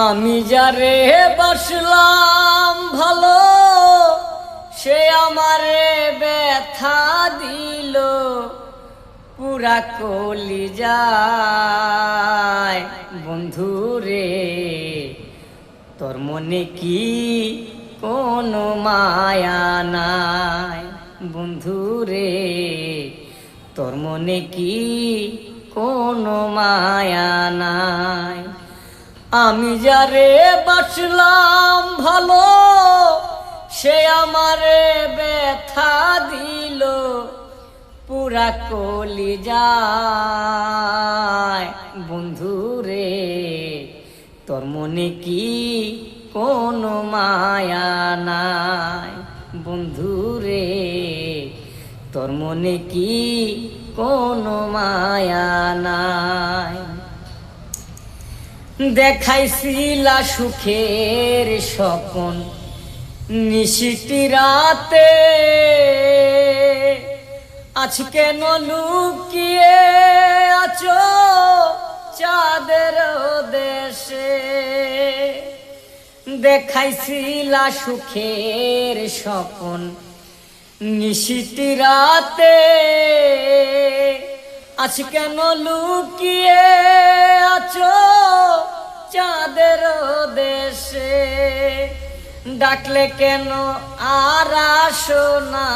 আমি যারে বাসলাম ভালো, সে আমারে ব্যথা দিল, পুরা কলিজায়। বন্ধুরে তোর মনে কি কোনো মায়া নাই? বন্ধুরে তোর মনে কি কোনো মায়া নাই? আমি যারে বাসলাম ভালো, সে আমারে ব্যথা দিল, পুরা কলিজায়। বন্ধুরে তোর মনে কি কোনো মায়া নাই? বন্ধুরে তোর মনে কি কোনো মায়া নাই? দেখাইছিলা সুখের স্বপন নিশিটি রাতে, আজ কেন লুকিয়ে আছো চাঁদের দেশে? দেখাইছিলা সুখের স্বপন নিশিটি রাতে, আজ কেন লুকিয়ে আছো চাঁদের দেশে? ডাকলে কেন আর আসো না,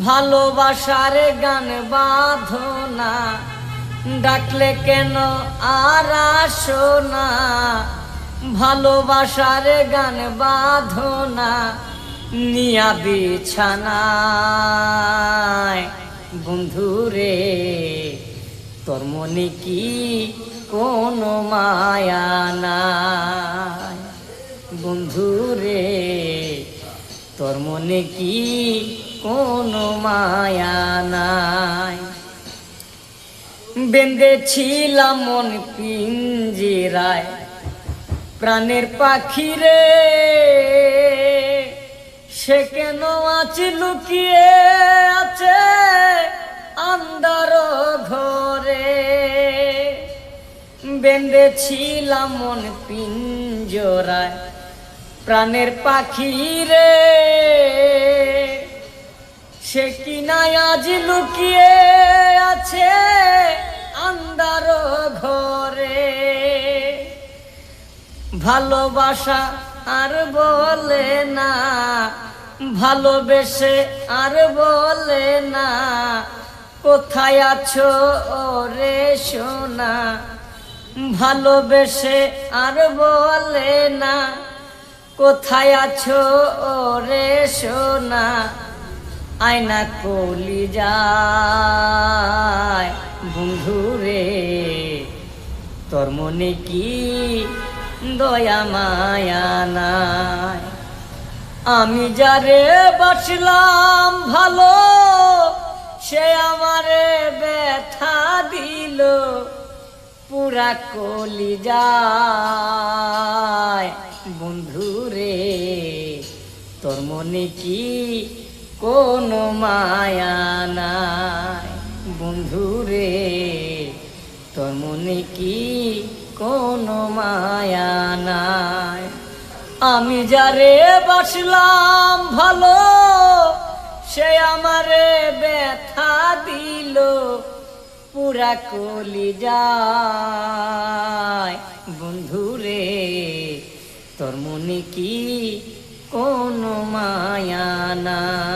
ভালোবাসার গান বাঁধো না? ডাকলে কেন আর আসো না, ভালোবাসার গান বাঁধো না? নিয়া বিছানায়। বন্ধুরে তোর মনে কি কোনো মায়া নাই? বন্ধুরে তোর মনে কি কোনো মায়া নাই? বেঁধেছিলাম মন পিঞ্জিরায় প্রাণের পাখি রে, সে কেন আছে লুকিয়ে আছে আন্ধার ঘরে? বেঁধেছিলাম মন পিঞ্জরায় প্রাণের পাখি রে, সে কি না আজ লুকিয়ে আছে আন্ধার ঘরে? ভালোবাসা আর বলে না, ভালোবেসে আর বলে না, কোথায় আছো ওরে সোনা? ভালোবেসে আর বলে না, কোথায় আছো ওরে সোনা? আয়না কলিজায়। বন্ধুরে তোর মনে কি দয়া মায়া নাই? আমি যারে বাসলাম ভালো, সে আমারে ব্যথা দিল, পুরা কলিজায়। বন্ধুরে তোর মনে কি কোনো মায়া নাই? বন্ধুরে তোর মনে কি কোনো মায়া নাই? আমি যারে বাসলাম ভালো, সে আমারে ব্যথা দিল, পুরা কলিজায়। বন্ধুরে তোর মনে কি কোনো মায়া নাই?